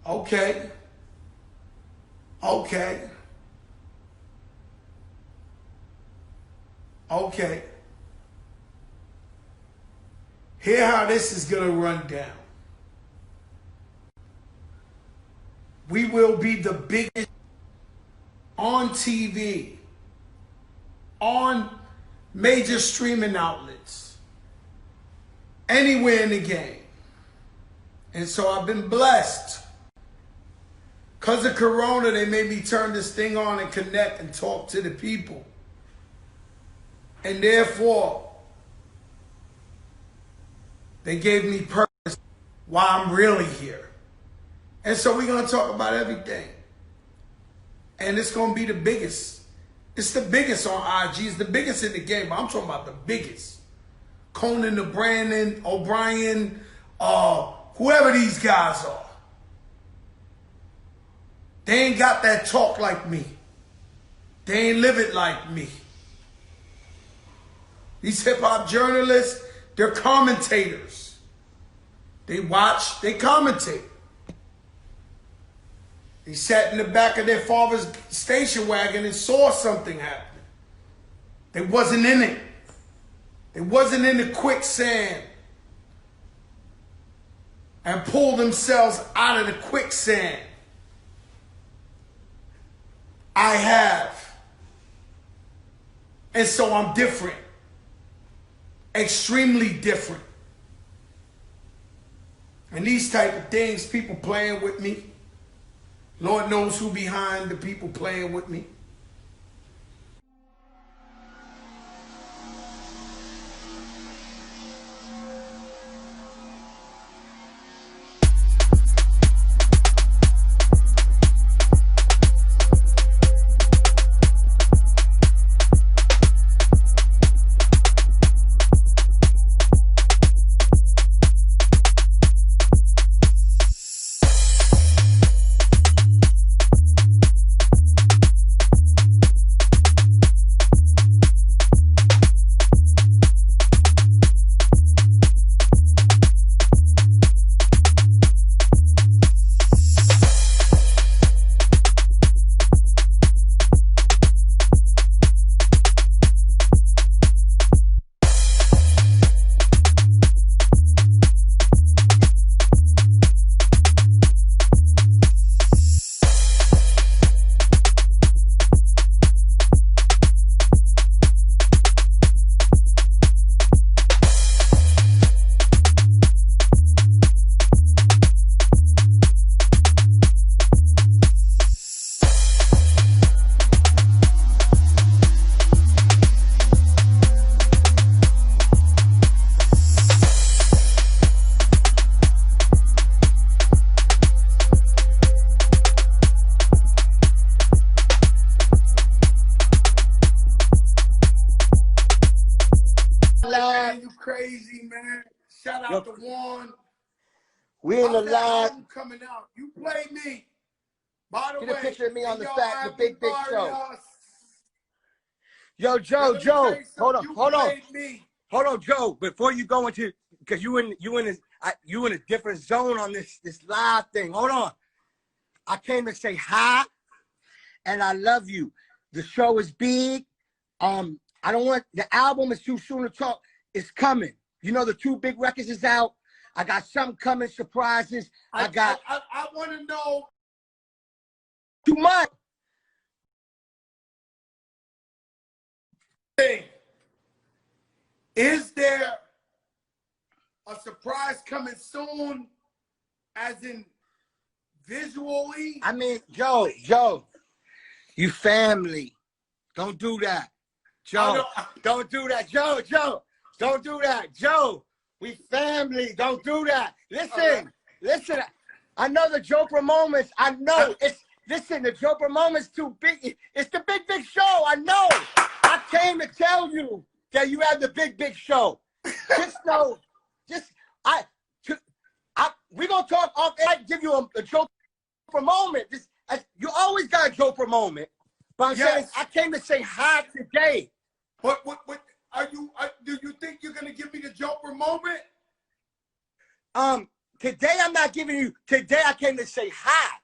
Okay. Okay. Okay. Hear how this is going to run down. We will be the biggest on TV, on major streaming outlets, anywhere in the game. And so I've been blessed. Because of Corona, they made me turn this thing on and connect and talk to the people. And therefore, they gave me purpose why I'm really here. And so we're going to talk about everything. And it's going to be the biggest. It's the biggest on IG. It's the biggest in the game. But I'm talking about the biggest. Conan the Brandon, O'Brien, whoever these guys are. They ain't got that talk like me. They ain't live it like me. These hip-hop journalists, they're commentators. They watch, they commentate. They sat in the back of their father's station wagon and saw something happen. They wasn't in it. They wasn't in the quicksand and pulled themselves out of the quicksand. I have. And so I'm different. Extremely different. And these type of things, people playing with me. Lord knows who behind the people playing with me. You crazy, man. Shout out to Juan. We in the live. Coming out. You play me. By the way, get a picture of me on the fat, the big show. Yo, Joe, hold on, Joe. Before you go into, because you in a different zone on this live thing. Hold on. I came to say hi, and I love you. The show is big. I don't want the album is too soon to talk. It's coming. You know, the 2 big records is out. I got something coming, surprises. I want to know too much. Is there a surprise coming soon, as in visually? I mean, Joe, you family. Don't do that. Joe, don't do that. Joe, don't do that. Joe, we family. Don't do that. Listen. I know the Joker moments. I know listen, the Joker moments too big. It's the big show. I know. I came to tell you that you have the big show. Just know, we're gonna talk off. I give you a Joker moment. You always got a Joker moment. But I'm saying I came to say hi today. What do you think you're gonna give me the Joker moment? today I'm not giving you, today I came to say hi.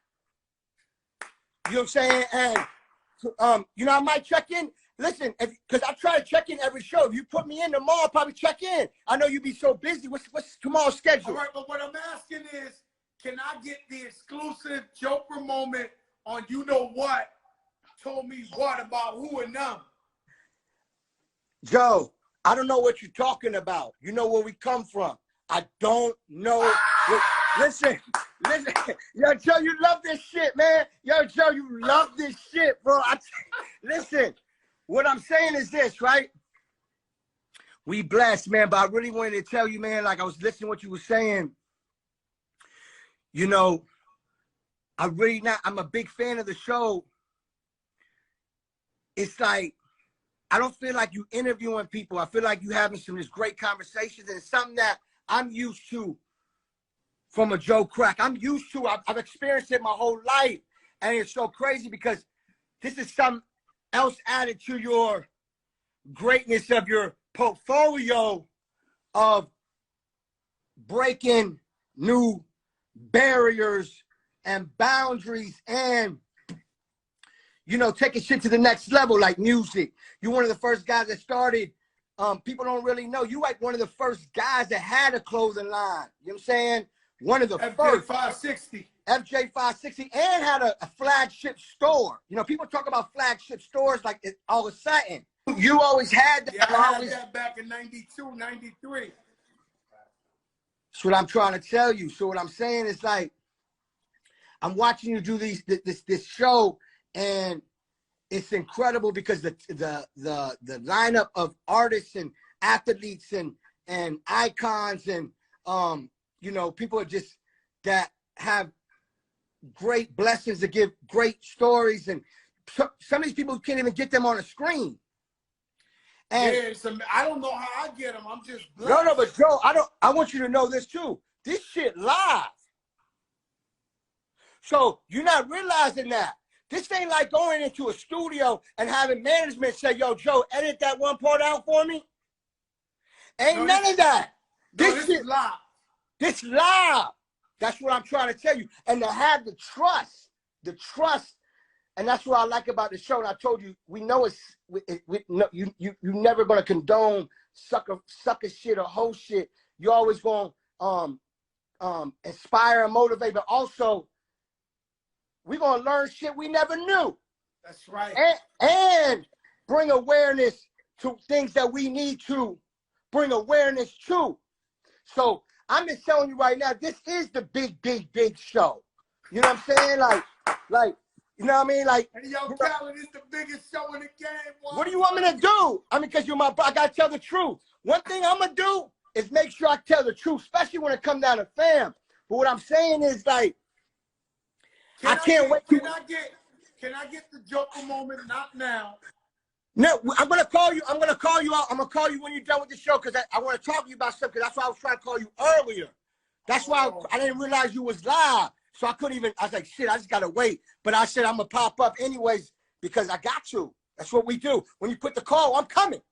You know what I'm saying? And, you know, I might check in. Listen, because I try to check in every show. If you put me in tomorrow, I'll probably check in. I know you be so busy. What's tomorrow's schedule? All right, but what I'm asking is, can I get the exclusive Joker moment on you know what? Told me what about who and them? Joe, I don't know what you're talking about. You know where we come from. I don't know. Listen. Yo, Joe, you love this shit, man. Yo, Joe, you love this shit, bro. Listen, what I'm saying is this, right? We blessed, man, but I really wanted to tell you, man, like I was listening to what you were saying. You know, I'm a big fan of the show. It's like, I don't feel like you interviewing people. I feel like you having some of these great conversations, and it's something that I'm used to from a Joe Crack. I'm used to, I've experienced it my whole life. And it's so crazy because this is something else added to your greatness of your portfolio of breaking new barriers and boundaries and, you know, taking shit to the next level like music. You're one of the first guys that started. People don't really know. You like one of the first guys that had a clothing line. You know what I'm saying? One of the first. FJ 560 and had a flagship store. You know, people talk about flagship stores like it all of a sudden. You always had that. Yeah, I had that back in 92, 93. That's what I'm trying to tell you. So what I'm saying is like, I'm watching you do this show, and it's incredible because the lineup of artists and athletes and icons and you know, people are just that have great blessings to give great stories, and some of these people can't even get them on a screen. And yeah, I don't know how I get them. I'm just blessed. No, but Joe, I want you to know this too. This shit live. So you're not realizing that. This ain't like going into a studio and having management say, yo, Joe, edit that one part out for me. Ain't none of that. This shit live. This live. That's what I'm trying to tell you. And to have the trust, and that's what I like about the show. And I told you, we know you never gonna condone sucker shit or hoe shit. You always gonna inspire and motivate, but also we're gonna learn shit we never knew. That's right. And bring awareness to things that we need to bring awareness to. So I'm just telling you right now, this is the big show. You know what I'm saying? Like, you know what I mean? Like, hey, yo, Khaled is the biggest show in the game. What do you want me to do? I mean, because you're my brother, I gotta tell the truth. One thing I'm gonna do is make sure I tell the truth, especially when it comes down to fam. But what I'm saying is like, I can't wait. Can I get the Joker moment? Not now. No, I'm gonna call you. I'm gonna call you out. I'm gonna call you when you're done with the show because I want to talk to you about something. That's why I was trying to call you earlier. That's why I didn't realize you was live. So I couldn't even. I was like, shit, I just gotta wait. But I said I'm gonna pop up anyways because I got to. That's what we do. When you put the call, I'm coming.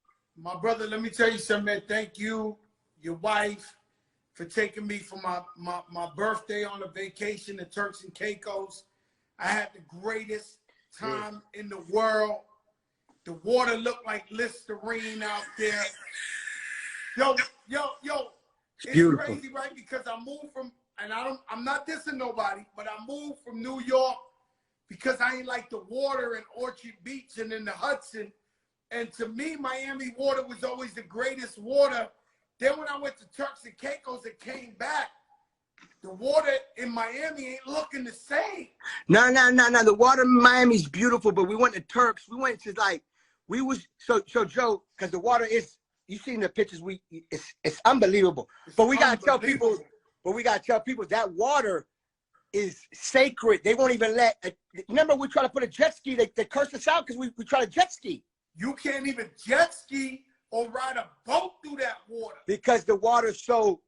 My brother, let me tell you something, man. Thank you, your wife, for taking me for my birthday on a vacation to Turks and Caicos. I had the greatest time in the world. The water looked like Listerine out there. Yo, it's beautiful. Crazy, right? Because I moved from, and I'm not dissing nobody, but I moved from New York because I ain't like the water in Orchard Beach and in the Hudson. And to me, Miami water was always the greatest water. Then when I went to Turks and Caicos and came back, the water in Miami ain't looking the same. No. The water in Miami is beautiful, but we went to Turks. We went to like, so Joe, because the water is, you seen the pictures, it's unbelievable. But we gotta tell people, that water is sacred. They won't even remember we tried to put a jet ski, they cursed us out because we tried to jet ski. You can't even jet ski or ride a boat through that water. Because the water's so,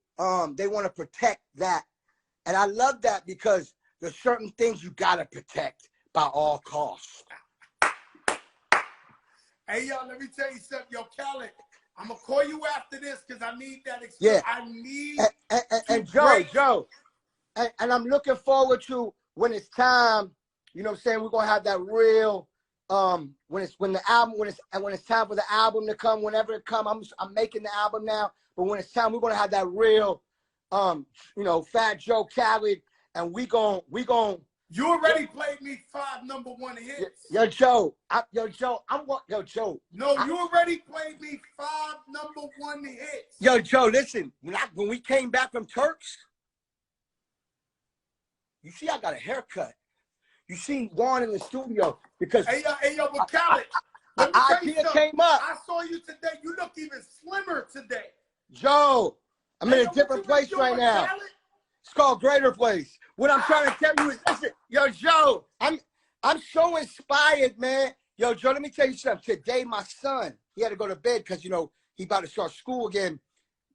they want to protect that. And I love that because there's certain things you gotta protect by all costs. Hey, yo, let me tell you something. Yo, Khaled, I'm going to call you after this because I need that. Yeah. I need and Joe, and I'm looking forward to when it's time, you know what I'm saying, we're gonna have that real when it's time for the album to come, whenever it comes, I'm making the album now, but when it's time, we're gonna have that real you know, Fat Joe, Khaled, and we gon' you already played me 5 #1 hits. Yo, Joe, yo, Joe. No, you already played me 5 #1 hits. Yo, Joe, listen, when we came back from Turks, you see I got a haircut. You see Juan in the studio because hey yo, but Khaled, the idea came up. I saw you today. You look even slimmer today. Joe, I'm in a different place right now. Khaled? It's called Greater Place. What I'm trying to tell you is, listen, yo, Joe, I'm so inspired, man. Yo, Joe, let me tell you something. Today, my son, he had to go to bed because, you know, he about to start school again.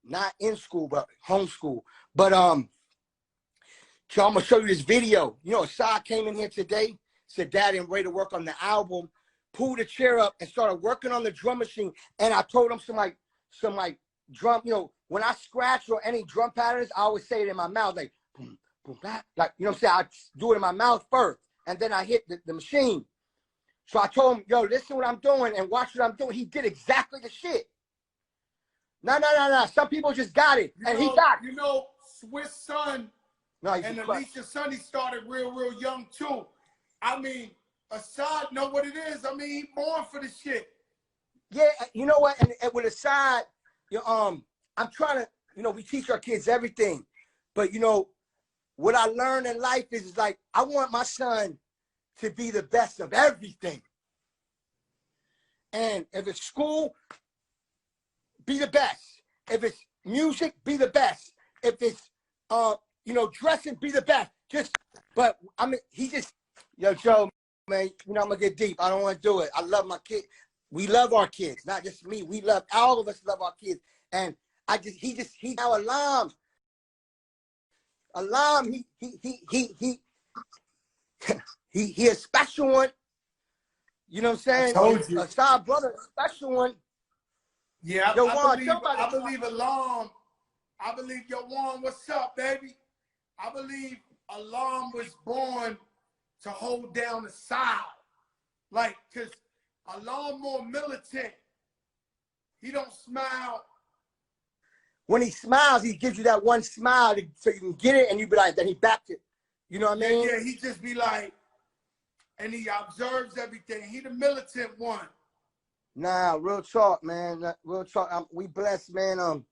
Not in school, but homeschool. But, Joe, I'm going to show you this video. You know, Assad came in here today, said, Daddy, I'm ready to work on the album. Pulled the chair up and started working on the drum machine. And I told him some drum, you know, when I scratch or any drum patterns, I always say it in my mouth, like, boom, boom, back. Like, you know what I'm saying? I do it in my mouth first, and then I hit the machine. So I told him, yo, listen what I'm doing and watch what I'm doing. He did exactly the shit. No. Some people just got it, and he got it. You know, Swiss son and Alicia's son, he started real young, too. I mean, Assad know what it is. I mean, he born for the shit. Yeah, you know what? And with Assad, you know, I'm trying to, you know, we teach our kids everything. But, you know, what I learned in life is like, I want my son to be the best of everything. And if it's school, be the best. If it's music, be the best. If it's, you know, dressing, be the best. But, I mean, yo, Joe, man, you know, I'm going to get deep. I don't want to do it. I love my kids. We love our kids, not just me. We love, all of us love our kids. And he now he a special one. You know what I'm saying? I told you. A side brother, a special one. Yeah, Yo, I believe Alarm. I believe, yo, Juan, what's up, baby? I believe Alarm was born to hold down the side. Like, because Alarm more militant. He don't smile. When he smiles, he gives you that one smile so you can get it, and you be like, then he backed it. You know what I mean? Yeah, he just be like, and he observes everything. He the militant one. Nah, real talk, man. Real talk. We blessed, man. I'm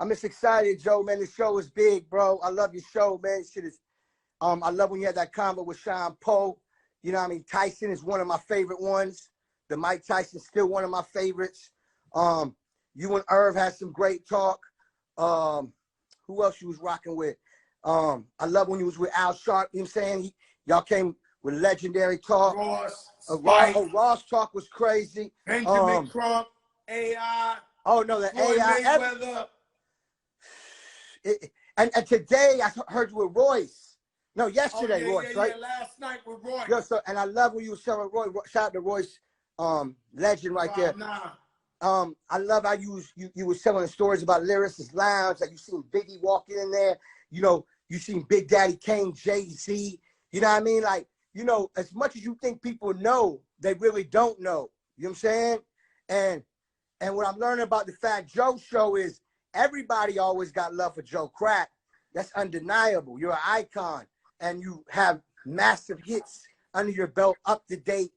just excited, Joe, man. The show is big, bro. I love your show, man. Shit is, I love when you had that convo with Sean Poe. You know what I mean? Tyson is one of my favorite ones. The Mike Tyson's still one of my favorites. You and Irv had some great talk. Who else you was rocking with? I love when you was with Al Sharp, you know what I'm saying? Y'all came with legendary talk. Ross talk was crazy. Benjamin Crump, AI. Oh, no, the Floyd AI. And today I heard you with Royce. No, yesterday, Royce, right? Yeah, last night with Royce. Yo, so, and I love when you were showing Royce. Shout out to Royce, legend right there. I love how you were telling the stories about Lyricist Lounge. Like you seen Biggie walking in there. You know, you seen Big Daddy Kane, Jay-Z. You know what I mean? Like, you know, as much as you think people know, they really don't know. You know what I'm saying? And what I'm learning about the Fat Joe show is everybody always got love for Joe Crack. That's undeniable. You're an icon, and you have massive hits under your belt, up to date,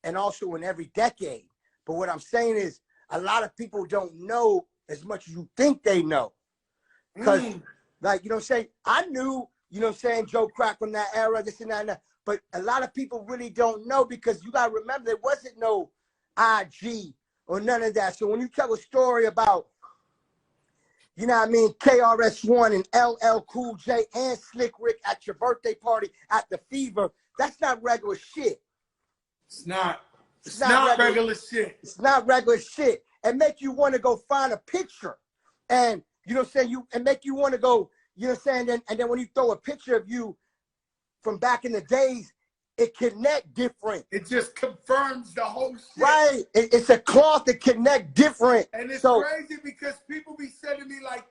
and also in every decade. But what I'm saying is, a lot of people don't know as much as you think they know. Because, like, you know what I'm saying? I knew, you know what I'm saying, Joe Crack from that era, this and that and that. But a lot of people really don't know because you got to remember there wasn't no IG or none of that. So when you tell a story about, you know what I mean, KRS-One and LL Cool J and Slick Rick at your birthday party at the Fever, that's not regular shit. It's not. It's not regular shit. It's not regular shit. And make you want to go find a picture. And, you know what I'm saying, and make you want to go, you know what I'm saying, and then when you throw a picture of you from back in the days, it connect different. It just confirms the whole shit. Right. It's a cloth that connect different. And it's crazy because people be sending me like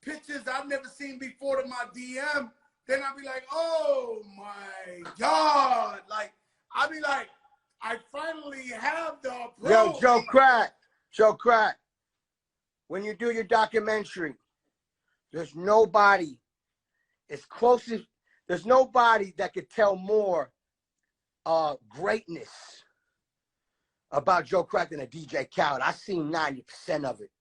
pictures I've never seen before to my DM. then I'll be like, oh my God. Like, I'll be like, I finally have the approval. Yo, Joe Crack, when you do your documentary, there's nobody as close as, there's nobody that could tell more greatness about Joe Crack than a DJ Khaled. I seen 90% of it.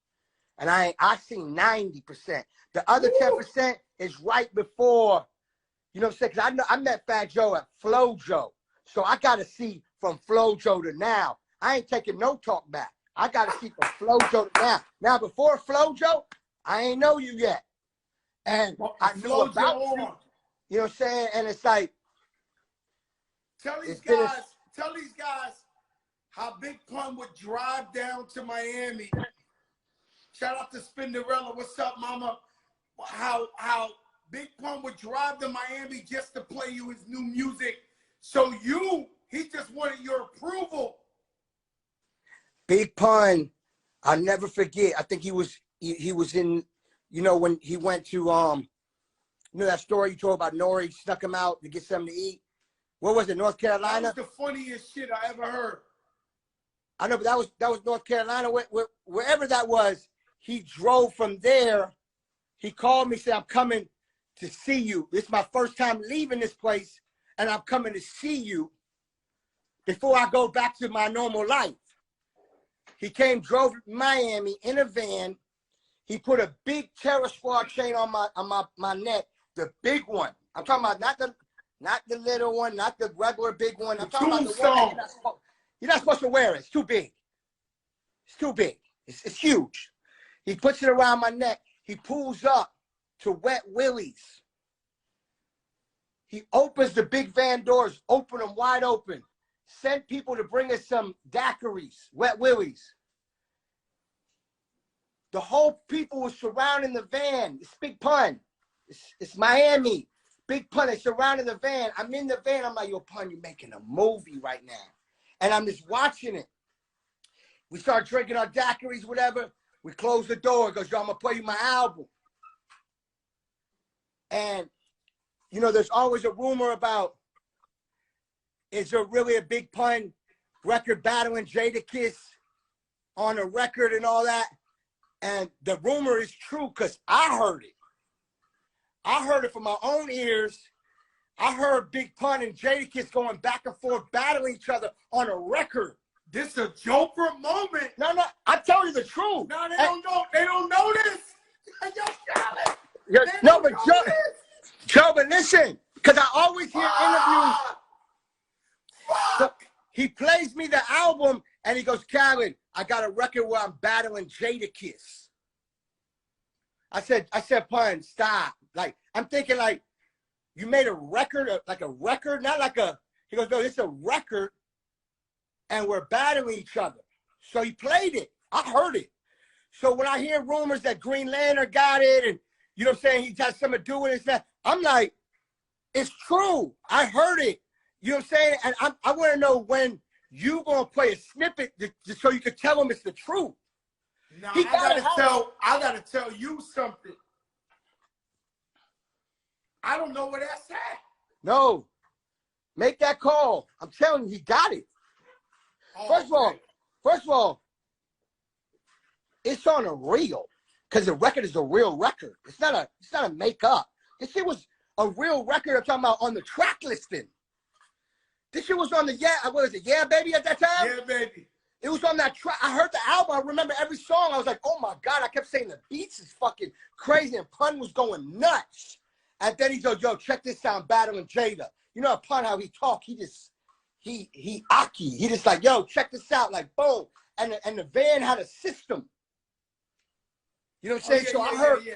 And I seen 90%. The other 10% is right before, you know what I'm saying? Because I met Fat Joe at Flow Joe. So I got to see from Flow Joe to now. I ain't taking no talk back. I got to see from Flow Joe to now. Now, before Flow Joe, I ain't know you yet. And I knew about you. You know what I'm saying? And it's like, tell these guys how Big Pun would drive down to Miami. Shout out to Spinderella. What's up, mama? How Big Pun would drive to Miami just to play you his new music. So he just wanted your approval. Big Pun, I'll never forget. I think he was in, you know, when he went to, you know that story you told about Nori snuck him out to get something to eat? What was it, North Carolina? That was the funniest shit I ever heard. I know, but that was North Carolina. Wherever that was, he drove from there. He called me, said, I'm coming to see you. This is my first time leaving this place, and I'm coming to see you before I go back to my normal life. He drove to Miami in a van. He put a big Terror Squad chain on my neck, the big one. I'm talking about not the little one, not the regular big one. I'm talking about the one that you're not supposed to wear it. It's too big. It's too big. It's huge. He puts it around my neck. He pulls up to Wet Willie's. He opens the big van doors, open them wide open. Send people to bring us some daiquiris, Wet Willie's. The whole people was surrounding the van. It's Big Pun. It's Miami. Big Pun is surrounding the van. I'm in the van. I'm like, yo, Pun, you're making a movie right now. And I'm just watching it. We start drinking our daiquiris, whatever. We close the door. He goes, yo, I'm going to play you my album. And, you know, there's always a rumor about, is there really a Big Pun record battling Jadakiss on a record and all that? And the rumor is true because I heard it. I heard it from my own ears. I heard Big Pun and Jadakiss going back and forth, battling each other on a record. This is a Joker moment. No, I'm telling you the truth. No, they don't know. They don't know this. No, but Joe, but listen, because I always hear interviews. So he plays me the album and he goes, Khaled, I got a record where I'm battling Jadakiss. I said, Pun, stop. Like, I'm thinking like, you made a record, like a record, not like a, he goes, no, it's a record and we're battling each other. So he played it. I heard it. So when I hear rumors that Green Lantern got it and, you know what I'm saying, he has something to do with it, I'm like, it's true. I heard it. You know what I'm saying? And I want to know when you going to play a snippet just so you can tell him it's the truth. Now, I gotta tell you something. I don't know where that's at. No. Make that call. I'm telling you, he got it. Oh, First of all, it's on a reel. Because the record is a real record. It's not a make-up. This shit was a real record I'm talking about on the track listing. This shit was on the what was it, Yeah Baby at that time? Yeah Baby. It was on that track. I heard the album. I remember every song. I was like, oh my God. I kept saying the beats is fucking crazy. And Pun was going nuts. And then he goes, yo, check this out, I'm battling Jada. You know Pun, how he talk, he aki. He just like, yo, check this out, like boom. And the van had a system. You know what I'm saying? So I heard. Yeah.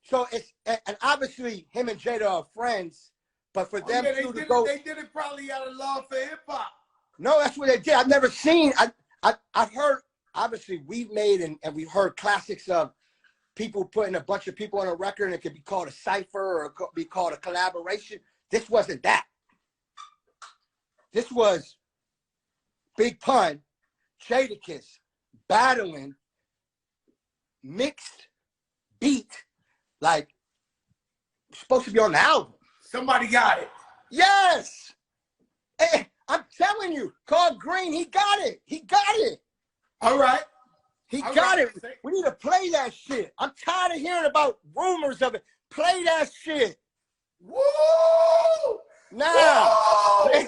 So it's, and obviously him and Jada are friends, but for them they to go. They did it probably out of love for hip hop. No, that's what they did. I've never seen, I've heard, obviously we've made and we've heard classics of people putting a bunch of people on a record and it could be called a cipher or it could be called a collaboration. This wasn't that. This was Big Pun, Jadakiss, battling, mixed beat, like supposed to be on the album. Somebody got it. Yes. Hey, I'm telling you, Carl Green, he got it. He got it. All right. He got it. We need to play that shit. I'm tired of hearing about rumors of it. Play that shit. Woo! Nah. Woo!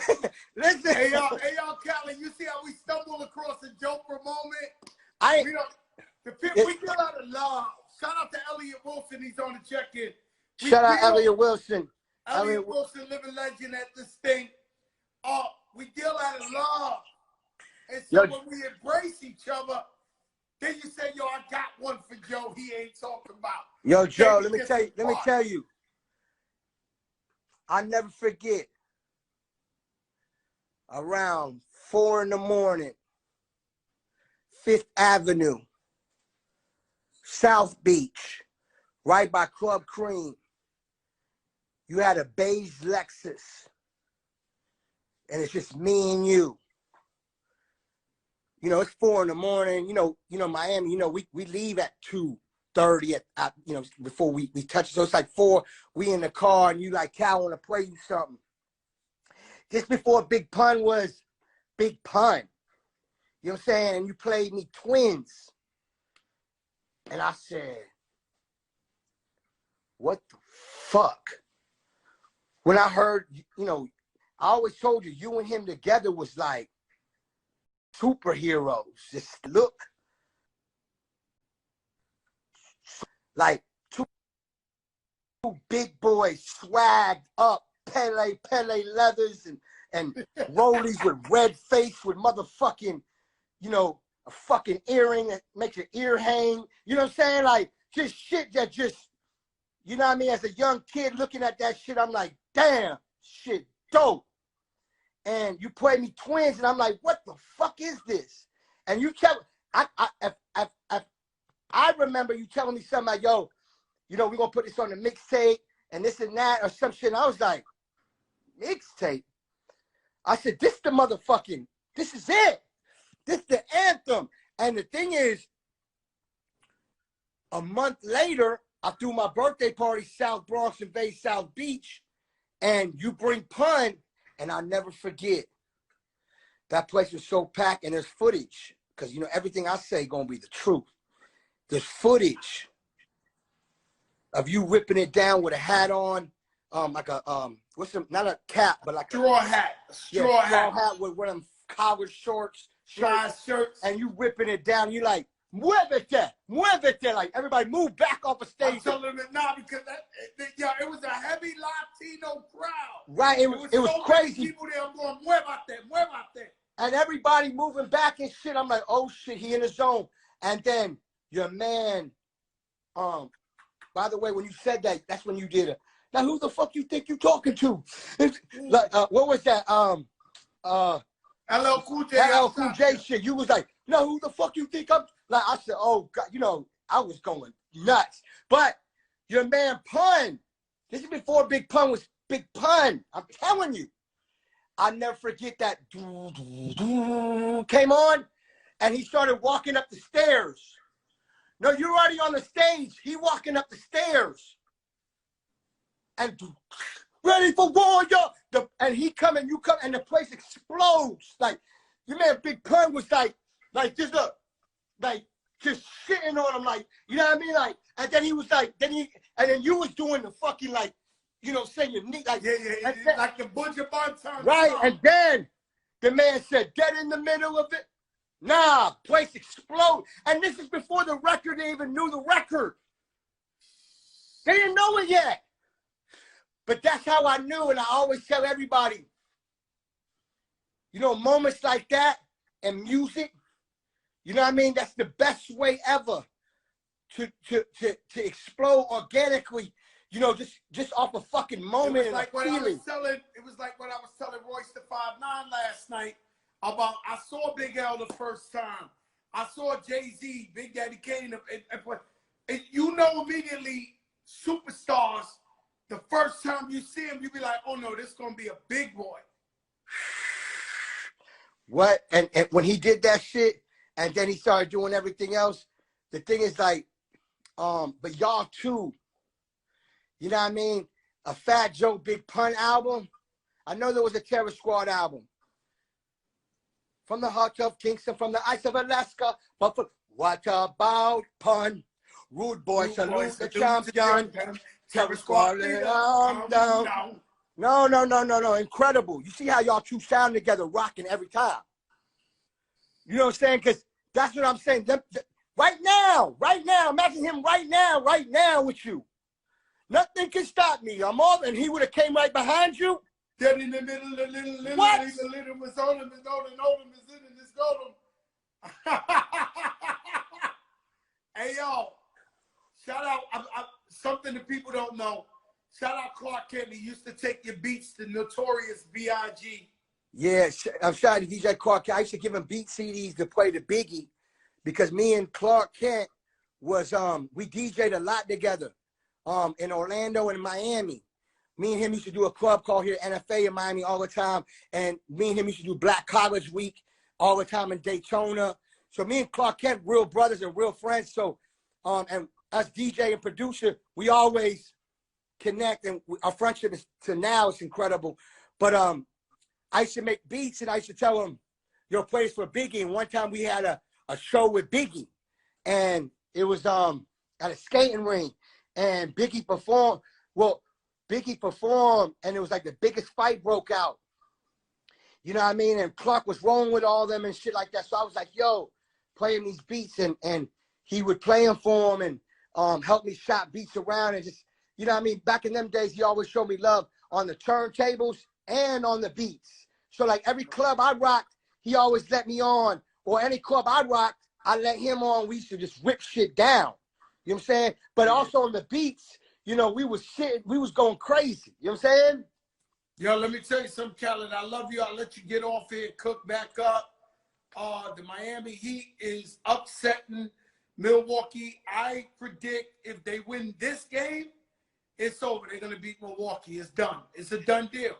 Listen. Hey, y'all, Khaled, you see how we stumbled across a joke for a moment? We get out of love. Shout out to Elliot Wilson. He's on the check-in. Shout out Elliot Wilson. Elliot Wilson, living legend at this thing. We deal out of love. And so when we embrace each other, then you say, yo, I got one for Joe he ain't talking about. Yo, Joe, let me tell you. I never forget. Around 4 in the morning, 5th Avenue, South Beach, right by Club Cream. You had a beige Lexus, and it's just me and you. You know, it's 4 in the morning. You know, Miami. You know, we leave at 2:30 at before we touch. So it's like 4. We in the car, and you like, Cal, I want to play you something. Just before Big Pun was Big Pun. You know what I'm saying? And you played me Twins. And I said, what the fuck? When I heard, I always told you and him together was like superheroes. Just look like two big boys swagged up, Pele leathers and rollies with red face with motherfucking, a fucking earring that makes your ear hang. You know what I'm saying? Like, just shit that just, you know what I mean? As a young kid looking at that shit, I'm like, damn, shit, dope. And you play me Twins, and I'm like, what the fuck is this? And you tell, I remember you telling me something like, yo, we're going to put this on the mixtape and this and that or some shit. And I was like, mixtape? I said, this is it. This is the anthem. And the thing is, a month later, I threw my birthday party, South Bronx and Bay, South Beach, and you bring Pun, and I'll never forget. That place was so packed, and there's footage, because, everything I say going to be the truth. There's footage of you ripping it down with a hat on, like a, not a cap, but like straw hat. Straw hat with one of them collared shirts, shirts, and you ripping it down. You like, muévete, like everybody move back off the stage. I'm telling them now because it was a heavy Latino crowd. Right, it was so crazy. People there going, muévate. And everybody moving back and shit. I'm like, oh shit, he in the zone. And then your man, by the way, when you said that, that's when you did it. Now who the fuck you think you talking to? Like, what was that? LL Cool J shit. You was like, no, who the fuck you think I'm? Like, I said, oh God, I was going nuts. But your man Pun, this is before Big Pun was Big Pun. I'm telling you, I'll never forget that. Came on, and he started walking up the stairs. No, you're already on the stage. He walking up the stairs, and ready for war, yo. And he come and you come, and the place explodes. Like, your man Big Pun was like just just shitting on him, like, you know what I mean? Like, and then he was like, and then you was doing the fucking, like, saying your knee, like, yeah, like the Butcher Barton. Right, and then the man said, get in the middle of it. Nah, place explode. And this is before the record, they even knew the record. They didn't know it yet. But that's how I knew, and I always tell everybody, moments like that and music, you know what I mean? That's the best way ever to explode organically, just off a fucking moment and a feeling. It was like what I was telling Royce the 5'9" last night about I saw Big L the first time. I saw Jay-Z, Big Daddy Kane, and immediately superstars, the first time you see him, you be like, oh no, this is gonna be a big boy. What? And when he did that shit, and then he started doing everything else, the thing is like, but y'all too, you know what I mean? a Fat Joe Big Pun album. I know there was a Terror Squad album. From the heart of Kingston, from the ice of Alaska. But for, what about Pun? Rude boy, salute the champion. Terror Squad, down. No. Incredible. You see how y'all two sound together, rocking every time. You know what I'm saying? Because that's what I'm saying. Right now. Imagine him right now with you. Nothing can stop me. I'm off, and he would have came right behind you. Then in the middle, the little was on him, is on him, is in and it's on him. Hey, yo, shout out, something that people don't know. Shout out Clark Kent. He used to take your beats to Notorious B.I.G. Yeah, I'm shout out to DJ Clark Kent. I used to give him beat CDs to play the Biggie because me and Clark Kent was, we DJ'd a lot together in Orlando and Miami. Me and him used to do a club called here NFA in Miami all the time. And me and him used to do Black College Week all the time in Daytona. So me and Clark Kent, real brothers and real friends. So, and us DJ and producer, we always connect, and our friendship is to now, it's incredible. But I used to make beats, and I used to tell him, yo, play this for Biggie. And one time we had a show with Biggie, and it was at a skating ring, and Biggie performed. Well, Biggie performed, and it was like the biggest fight broke out. You know what I mean? And Clark was rolling with all them and shit like that. So I was like, yo, play him these beats, and he would play them for him and help me shop beats around and just, you know what I mean? Back in them days, he always showed me love on the turntables and on the beats. So like every club I rocked, he always let me on. Or any club I rocked, I let him on. We used to just rip shit down. You know what I'm saying? But also on the beats, you know, we was going crazy. You know what I'm saying? Yo, let me tell you something, Khaled. I love you. I'll let you get off here and cook back up. The Miami Heat is upsetting Milwaukee. I predict if they win this game, it's over. They're going to beat Milwaukee. It's done. It's a done deal.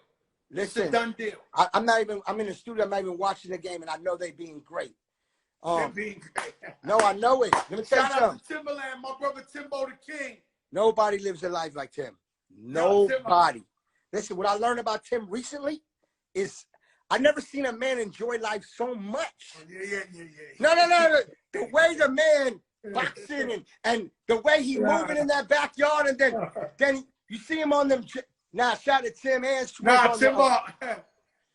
Listen, it's a done deal. I'm in the studio. I'm not even watching the game, and I know they're being great. They're being great. No, I know it. Let me tell you something. Shout out to Timberland, my brother Timbo the King. Nobody lives a life like Tim. Nobody. Listen, what I learned about Tim recently is I never seen a man enjoy life so much. Yeah. No. The way the man boxing and the way he moving in that backyard, and then you see him on them. Now, shout out to Tim and Timbo.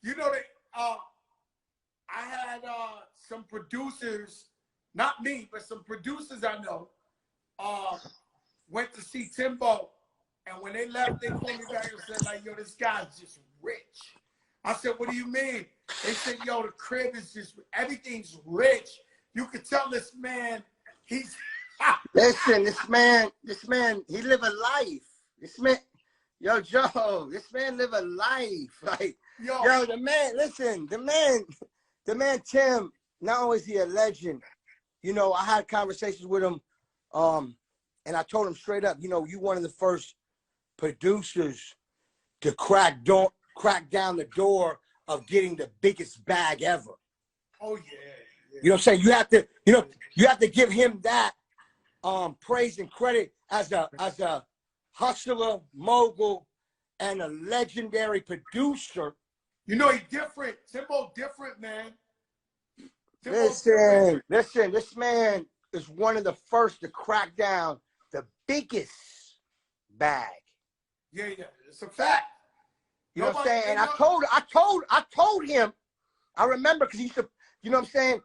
You know that I had some producers, not me, but some producers I know, went to see Timbo, and when they left, they called me back and said, like, yo, this guy's just rich. I said, what do you mean? They said, yo, the crib is just, everything's rich. You could tell this man, he's... Listen, this man, he live a life. This man, yo, Joe, this man live a life. Like, yo, the man, listen, the man, Tim, not only is he a legend, you know, I had conversations with him, and I told him straight up, you know, you one of the first producers to crack down the door of getting the biggest bag ever. Oh yeah. You know what I'm saying? You have to give him that praise and credit as a hustler, mogul, and a legendary producer. You know, he's different. Timbo different, man. Listen, this man is one of the first to crack down the biggest bag. Yeah, it's a fact. You know what I'm saying? And I told him, I remember, because he used to, you know what I'm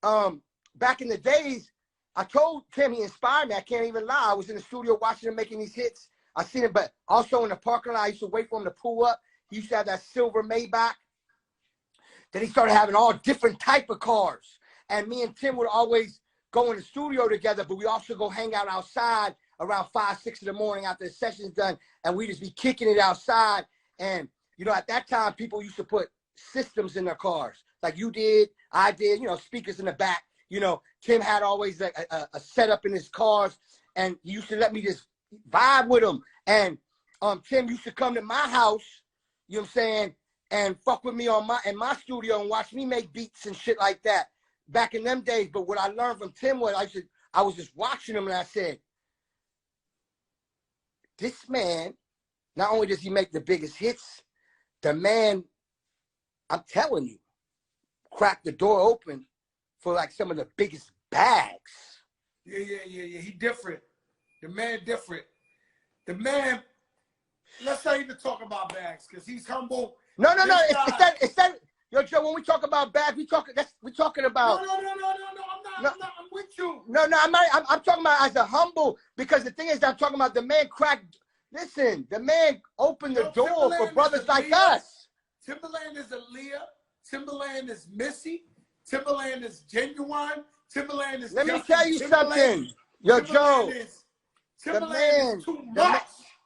saying? Back in the days, I told Tim, he inspired me. I can't even lie. I was in the studio watching him making these hits. I seen him, but also in the parking lot, I used to wait for him to pull up. He used to have that silver Maybach. Then he started having all different type of cars. And me and Tim would always go in the studio together, but we also go hang out outside around 5, 6 in the morning after the session's done, and we just be kicking it outside. And, you know, at that time, people used to put systems in their cars. Like you did, I did, you know, speakers in the back. You know, Tim had always a setup in his cars, and he used to let me just vibe with him. And Tim used to come to my house, you know what I'm saying, and fuck with me in my studio and watch me make beats and shit like that back in them days. But what I learned from Tim was I was just watching him, and I said, this man Not only does he make the biggest hits, the man, I'm telling you, cracked the door open for like some of the biggest bags. Yeah. He different. The man different. The man, let's not even talk about bags because he's humble. No. It's that. Yo, Joe, when we talk about bags, we're talking about. No. I'm not. I'm with you. No, I'm not. I'm talking about as a humble, because the thing is, I'm talking about the man cracked. Listen, the man opened the door for brothers like us. Timberland is Aaliyah. Timberland is Missy. Timberland is Genuine. Timberland is. Let me tell you something. Yo, Joe. Timberland is too much.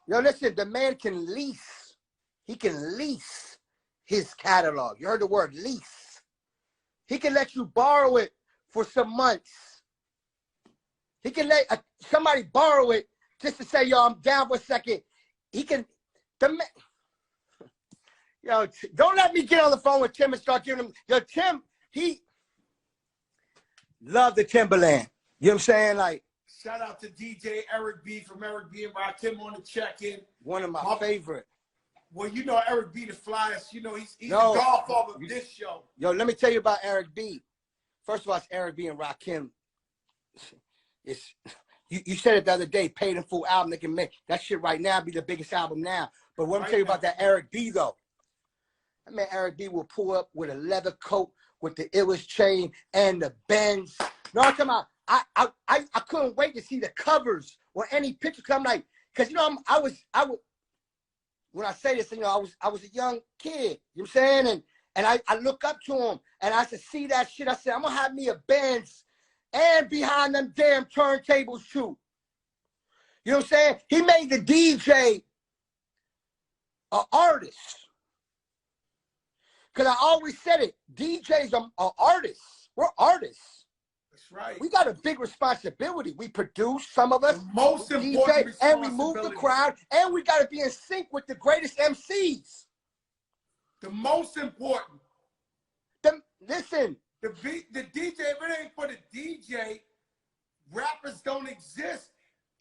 Yo, listen, the man can lease. He can lease his catalog. You heard the word lease. He can let you borrow it for some months. He can let somebody borrow it just to say, yo, I'm down for a second. He can, yo, don't let me get on the phone with Tim and start giving him, yo, Tim, he loved the Timberland. You know what I'm saying? Like, shout out to DJ Eric B from Eric B and Rakim on the check-in. One of my favorite. Well, you know Eric B the flyest. You know he's the godfather of this show. Yo, let me tell you about Eric B. First of all, it's Eric B and Rakim. It's you said it the other day. Paid in full album. They can make that shit right now. Be the biggest album now. But what I'm telling you about that Eric B though. That man Eric B will pull up with a leather coat with the illest chain and the Benz. No, I'm talking about. I couldn't wait to see the covers or any pictures. Cause I'm like, cause you know I was when I say this, you know, I was a young kid. You know what I'm saying? And I look up to him and I said, see that shit. I said, I'm gonna have me a Benz and behind them damn turntables too. You know what I'm saying? He made the DJ an artist. Cause I always said it, DJs are artists. We're artists. Right. We got a big responsibility. We produce, some of us, the most important DJ, and we move the crowd, and we got to be in sync with the greatest MCs. The most important. Listen. The DJ, if it ain't for the DJ, rappers don't exist.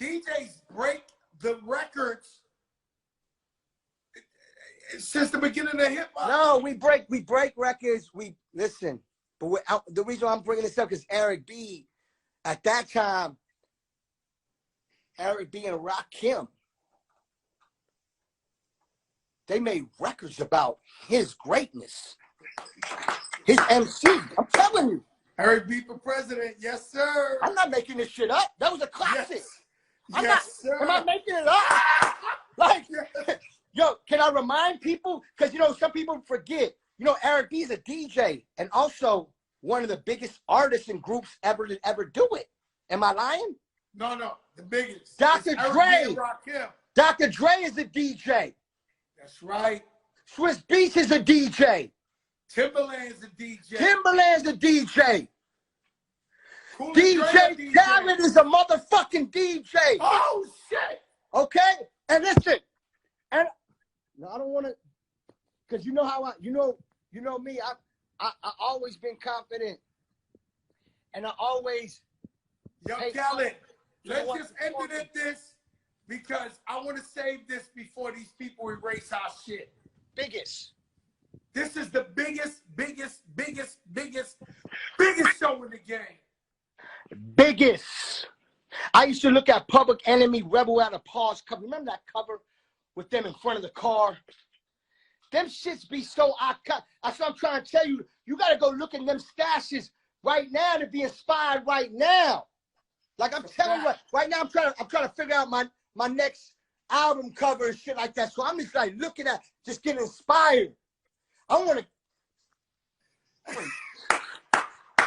DJs break the records since the beginning of hip-hop. No, we break records. Listen. But the reason I'm bringing this up is Eric B. At that time, Eric B. and Rakim, they made records about his greatness, his MC. I'm telling you. Eric B. for president, yes, sir. I'm not making this shit up. That was a classic. Yes, sir. Am I making it up? Like, yo, can I remind people? Because, you know, some people forget. You know, Eric B is a DJ and also one of the biggest artists and groups ever to do it. Am I lying? No, the biggest. Dr. Dre. Dr. Dre is a DJ. That's right. Swiss Beats is a DJ. Timberland's a DJ. Timberland's a DJ. Cool DJ Khaled is a motherfucking DJ. Oh shit. Okay? And listen. And no, I don't want to, because you know how you know me, I always been confident. And I always Yo, Khaled, let's just end it at this because I want to save this before these people erase our shit. Biggest. This is the biggest show in the game. Biggest. I used to look at Public Enemy, Rebel Out of Pause cover. Remember that cover with them in front of the car? Them shits be so iconic. That's what I'm trying to tell you. You got to go look at them stashes right now to be inspired right now. Like I'm telling you, right now I'm trying to figure out my next album cover and shit like that. So I'm just like looking at, just getting inspired. I want to.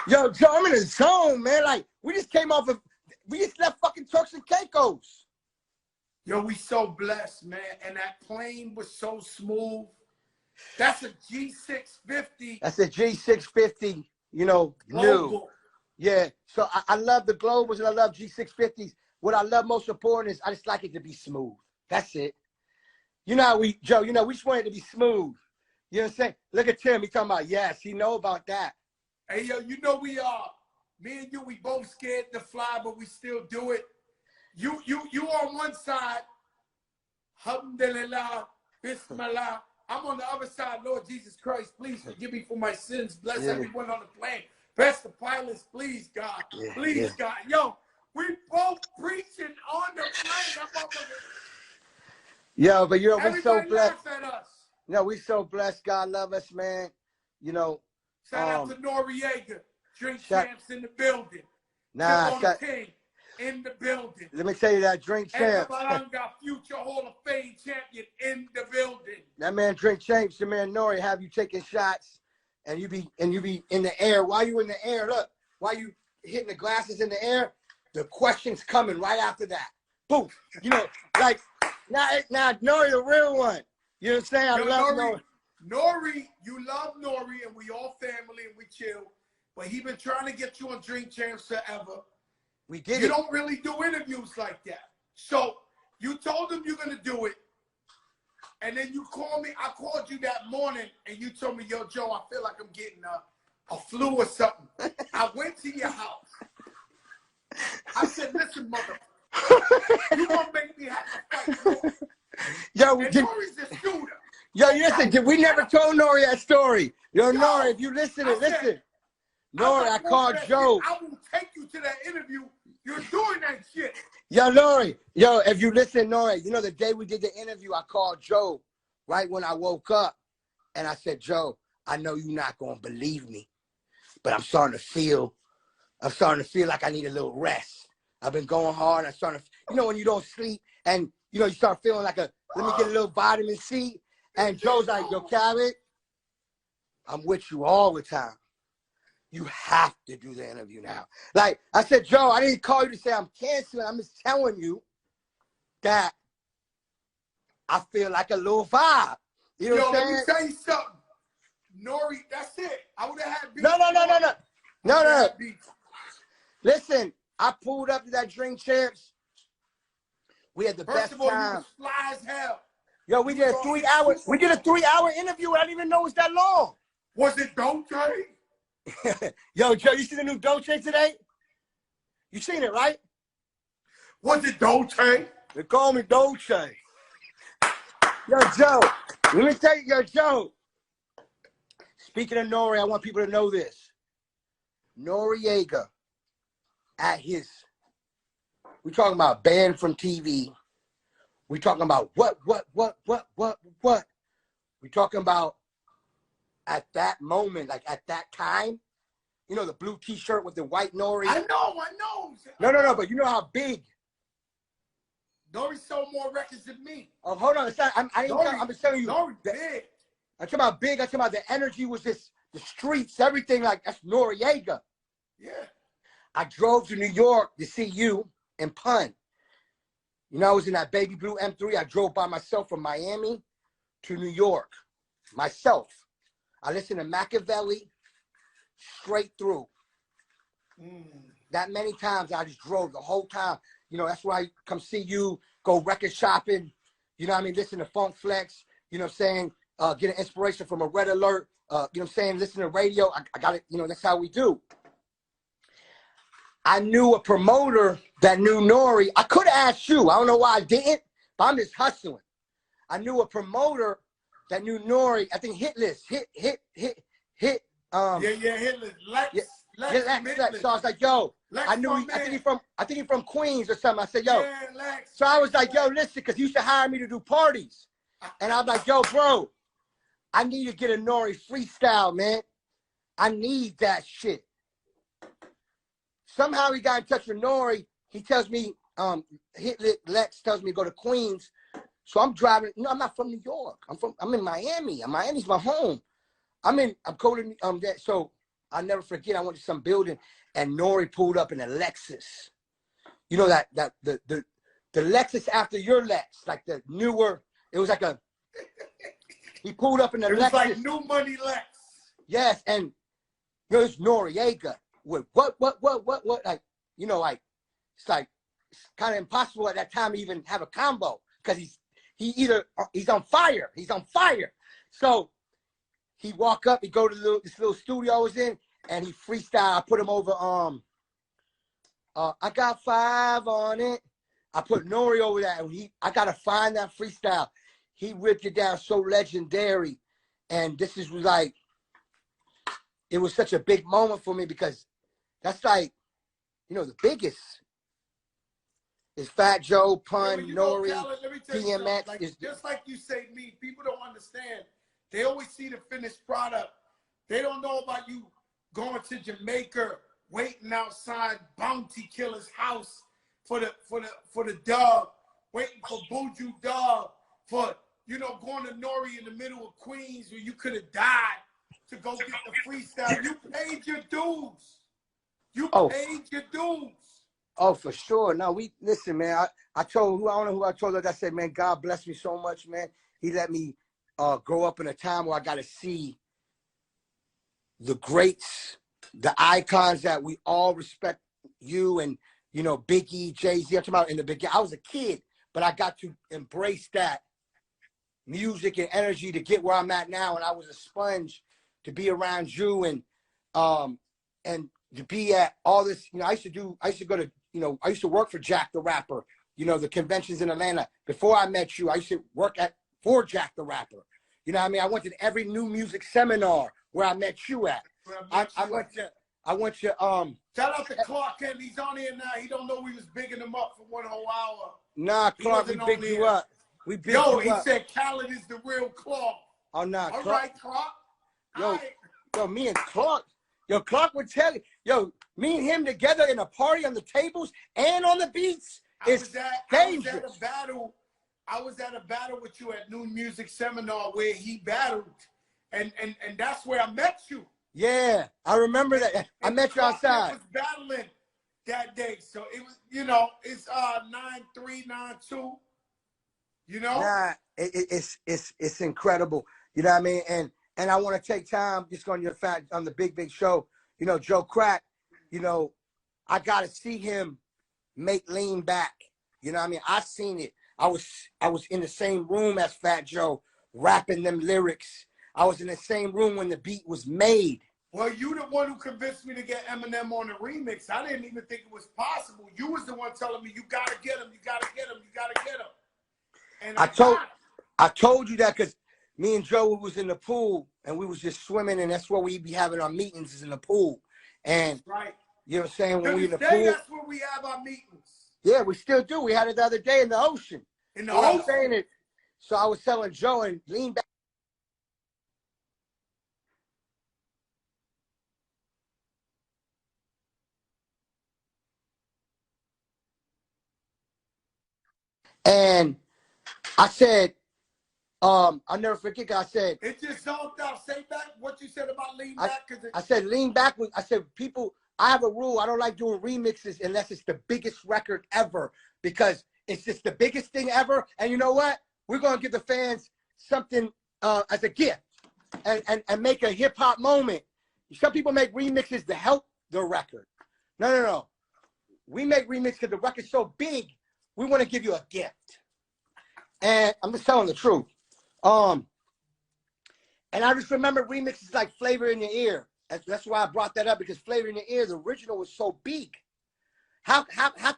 Yo, Joe, I'm in the zone, man. Like we just left fucking Turks and Caicos. Yo, we so blessed, man. And that plane was so smooth. That's a G650. That's a G650, you know, new. Yeah. So I love the Globals and I love G650s. What I love most important is I just like it to be smooth. That's it. You know how Joe, you know, we just want it to be smooth. You know what I'm saying? Look at Tim. He talking about, yes, he know about that. Hey, yo, you know we are. Me and you, we both scared to fly, but we still do it. You on one side, Alhamdulillah, Bismillah. I'm on the other side, Lord Jesus Christ. Please forgive me for my sins. Bless everyone on the plane. Bless the pilots, please, God. Please, God. Yo, we both preaching on the plane. Yo, but we so everybody blessed. laugh at us. No, we so blessed. God love us, man. You know. Shout out to Noriega. Drink champs in the building. King in the building. Let me tell you that Drink champs. got future Hall of Fame champion in the building. That man Drink champs, your man Nori, have you taking shots, and you be in the air. While you in the air, look, while you hitting the glasses in the air, the questions coming right after that. Boom. You know, like now Nori the real one. You know what I'm saying? I love Nori. Nori, you love Nori, and we all family and we chill. But he been trying to get you on Drink Champs forever. We did it. You don't really do interviews like that. So you told him you're gonna do it, and then you called me. I called you that morning, and you told me, "Yo, Joe, I feel like I'm getting a flu or something." I went to your house. I said, "Listen, mother, you gonna make me have to fight." Yo, Nori's a shooter. Yo, listen, we never told Nori that story. Yo, Nori, if you listen. Nori, I called Joe. I will take you to that interview. You're doing that shit. Yo, Nori. Yo, if you listen, Nori, you know the day we did the interview, I called Joe right when I woke up. And I said, Joe, I know you're not going to believe me, but I'm starting to feel like I need a little rest. I've been going hard. I'm starting to, you know, when you don't sleep and, you know, you start feeling like let me get a little vitamin C. And Joe's like, yo, Khaled, I'm with you all the time. You have to do the interview now. Like, I said, Joe, I didn't call you to say I'm canceling. I'm just telling you that I feel like a little vibe. You know what I'm saying? Let me tell you something. Nori, that's it. I would have had beef. No. Listen, I pulled up to that Drink Champs. We had the best time. First of all, you was fly as hell. Yo, we did a 3-hour interview. I didn't even know it was that long. Was it Dolce? Yo, Joe, you see the new Dolce today? You seen it, right? Was it Dolce? They call me Dolce. Yo, Joe, let me tell you, Joe. Speaking of Nori, I want people to know this. Noriega, we're talking about banned from TV. We're talking about what? We're talking about at that moment, like at that time, you know, the blue T-shirt with the white Nori. I know. No, but you know how big. Nori sold more records than me. Oh, hold on. I'm just telling you. Nori big. I'm talking about big. I'm talking about the energy was just the streets, everything. Like, that's Noriega. Yeah. I drove to New York to see you and Pun. You know, I was in that baby blue M3. I drove by myself from Miami to New York. Myself. I listened to Machiavelli straight through. That many times I just drove the whole time. You know, that's why I come see you, go record shopping. You know what I mean? Listen to Funk Flex. You know what I'm saying? Get an inspiration from a Red Alert. You know what I'm saying? Listen to radio. I got it. You know, that's how we do. I knew a promoter that knew Nori. I could have asked you. I don't know why I didn't, but I'm just hustling. I knew a promoter that knew Nori. I think Hit List. Hit. Hit List. Lex. So I was like, yo, Lex, I knew I think he's from Queens or something. I said, yo. Yeah, Lex. So I was like, yo, listen, because he used to hire me to do parties. And I'm like, yo, bro, I need to get a Nori freestyle, man. I need that shit. Somehow he got in touch with Nori. He tells me, Lex tells me to go to Queens. So I'm driving. No, I'm not from New York. I'm in Miami. Miami's my home. I'm going to there. So I'll never forget. I went to some building and Nori pulled up in a Lexus. You know that the Lexus after your Lex, like the newer. It was like he pulled up in the Lexus. It was like new money Lex. Yes, and there's Noriega with what, like, you know, like, it's like, it's kind of impossible at that time to even have a combo because he's on fire. He's on fire. So he walk up, he go to this little studio I was in, and he freestyle. I put him over, I got 5 on it. I put Nori over that, and I gotta find that freestyle. He ripped it down so legendary, and this was like, it was such a big moment for me because that's like, you know, the biggest is Fat Joe, Pun, Nori, Khaled, let me tell you DMX. like, just like you say, me, people don't understand. They always see the finished product. They don't know about you going to Jamaica, waiting outside Bounty Killer's house for the dub, waiting for Buju Dub, for, you know, going to Nori in the middle of Queens where you could have died to go get the freestyle. You paid your dues. You paid your dues. Oh, for sure. No, listen, man. I don't know who I told her. I said, man, God bless me so much, man. He let me grow up in a time where I got to see the greats, the icons that we all respect. You and, you know, Biggie, Jay-Z. I'm talking about in the beginning. I was a kid, but I got to embrace that music and energy to get where I'm at now. And I was a sponge to be around you and to be at all this. You know, I used to go to, you know, I used to work for Jack the Rapper, you know, the conventions in Atlanta. Before I met you, I used to work for Jack the Rapper. You know what I mean? I went to every new music seminar where I met you at. I went to shout out to Clark Kent. He's on here now. He don't know we was bigging him up for 1 whole hour. Nah, Clark, we bigged you up. We bigged you up. Yo, he said Khaled is the real Clark. Oh, nah, All Clark. right, Clark. Yo, me and Clark. Yo, Clark would tell you. Yo, me and him together in a party on the tables and on the beats. It's dangerous. I was at a battle with you at New Music Seminar where he battled. And that's where I met you. Yeah, I remember that. I met you outside. Was battling that day. So it was, you know, it's 9392. You know? Nah, it's incredible. You know what I mean? And I want to take time just on the big show. You know, Joe Crack, you know, I gotta see him make Lean Back. You know what I mean? I seen it. I was in the same room as Fat Joe rapping them lyrics. I was in the same room when the beat was made. Well, you the one who convinced me to get Eminem on the remix. I didn't even think it was possible. You was the one telling me, you gotta get him, you gotta get him, you gotta get him. And I told you that because me and Joe was in the pool and we was just swimming, and that's where we be having our meetings, is in the pool. And right. You know what I'm saying? When we in the pool. That's where we have our meetings. Yeah, we still do. We had it the other day in the ocean. In the ocean? I'm saying it. So I was telling Joe and Lean Back. And I said, I'll never forget. I said, it just zoned out. Say back what you said about Lean Back. I said Lean Back was. I said people. I have a rule. I don't like doing remixes unless it's the biggest record ever, because it's just the biggest thing ever. And you know what? We're gonna give the fans something as a gift, and make a hip hop moment. Some people make remixes to help the record. No. We make remixes because the record's so big. We want to give you a gift. And I'm just telling the truth. And I just remember remixes like Flavor in Your Ear. That's why I brought that up, because Flavor in Your Ear, the original was so big. How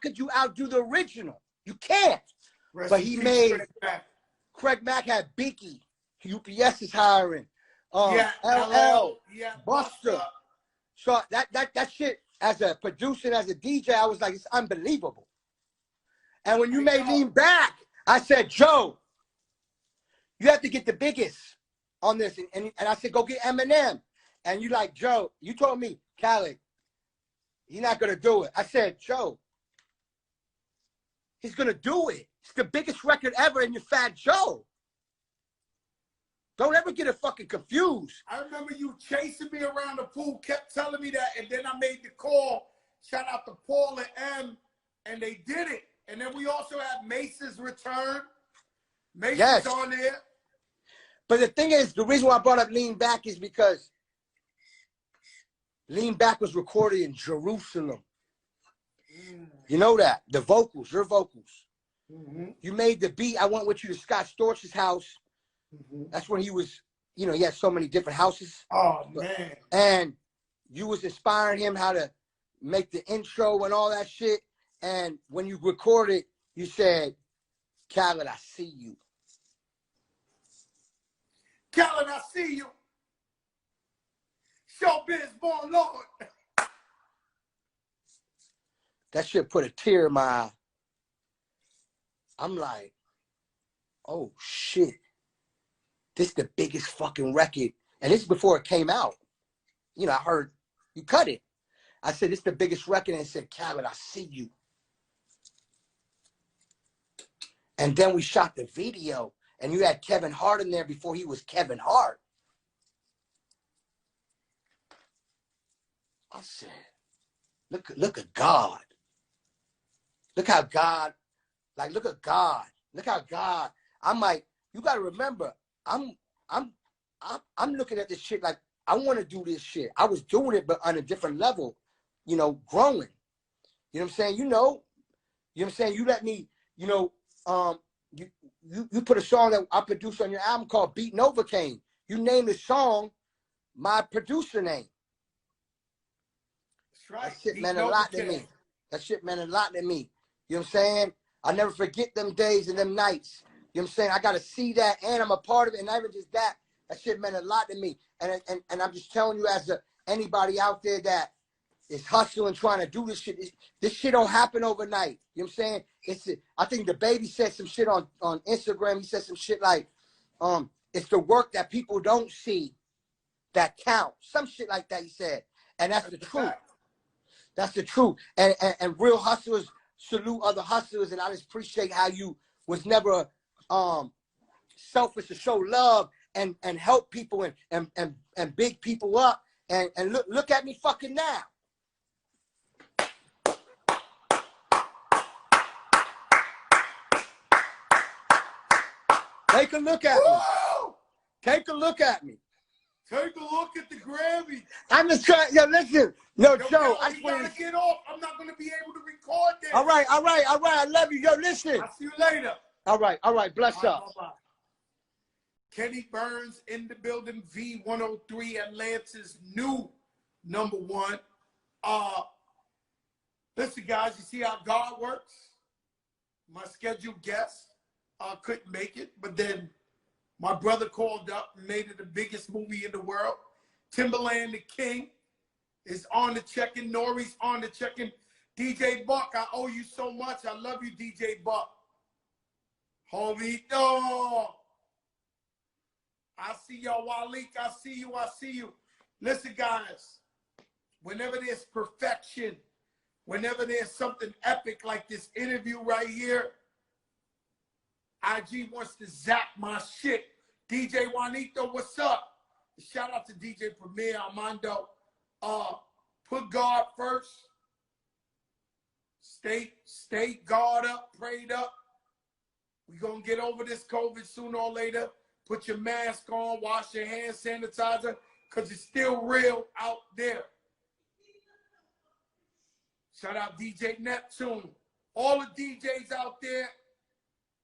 could you outdo the original? You can't. But he made Craig Mack had Binky. UPS is hiring. LL, Buster. So that shit, as a producer, as a DJ, I was like, it's unbelievable. And when you made Lean Back, I said, Joe, you have to get the biggest on this. And I said, go get Eminem. And you like, Joe, you told me, Khaled, he's not going to do it. I said, Joe, he's going to do it. It's the biggest record ever, and you're Fat Joe. Don't ever get it fucking confused. I remember you chasing me around the pool, kept telling me that, and then I made the call. Shout out to Paul and M, and they did it. And then we also had Mace's return. Mace's on there. But the thing is, the reason why I brought up Lean Back is because Lean Back was recorded in Jerusalem. You know that. The vocals, your vocals. You made the beat. I went with you to Scott Storch's house. That's when he was, you know, he had so many different houses. Oh, man. And you was inspiring him how to make the intro and all that shit. And when you recorded You said, Khaled, I see you. Khaled, I see you. Showbiz born Lord. That shit put a tear in my eye. I'm like, oh shit. This is the biggest fucking record. And this is before it came out. You know, I heard you cut it. I said, this is the biggest record. And it said, Khaled, I see you. And then we shot the video. And you had Kevin Hart in there before he was Kevin Hart. I said, look at God. Look how God, like, look at God. Look how God. I'm like, you gotta remember, I'm looking at this shit like I want to do this shit. I was doing it, but on a different level, you know, growing. You know what I'm saying? You know what I'm saying? You let me, you know, you put a song that I produced on your album called Beat Novocaine. You named the song my producer name. That's right. That shit meant a lot to me. That shit meant a lot to me. You know what I'm saying? I never forget them days and them nights. You know what I'm saying? I got to see that, and I'm a part of it, and not even just that. That shit meant a lot to me. And I'm just telling you, as anybody out there that is hustling, trying to do this shit don't happen overnight. You know what I'm saying? I think the baby said some shit on Instagram. He said some shit like, it's the work that people don't see that counts. Some shit like that he said. And that's the truth. That's the truth. And real hustlers salute other hustlers, and I just appreciate how you was never selfish to show love and help people and big people up. And look at me fucking now. Take a look at me. Take a look at me. Take a look at the Grammy. I'm just trying. Yo, listen. No, Joe. I gotta get off. I'm not gonna be able to record this. All right. I love you. Yo, listen. I'll see you later. All right. Bless up. Bye-bye. Kenny Burns in the building. V103, Atlanta's new #1. Listen, guys, you see how God works? My scheduled guest couldn't make it, but then my brother called up and made it the biggest movie in the world. Timberland the King is on the check-in. Nori's on the check-in. DJ Buck, I owe you so much. I love you, DJ Buck. Jovito. I see y'all, Walik. I see you. Listen, guys, whenever there's perfection, whenever there's something epic like this interview right here, IG wants to zap my shit. DJ Juanito, what's up? Shout out to DJ Premier Armando. Put God first. Stay God up, prayed up. We're going to get over this COVID sooner or later. Put your mask on, wash your hands, sanitizer, because it's still real out there. Shout out DJ Neptune. All the DJs out there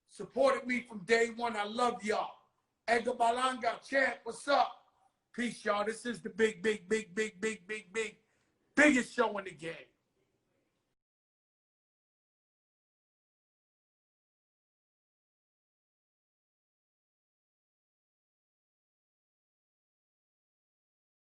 supported me from day one. I love y'all. Edgar Balanga, champ, what's up? Peace, y'all. This is the biggest show in the game.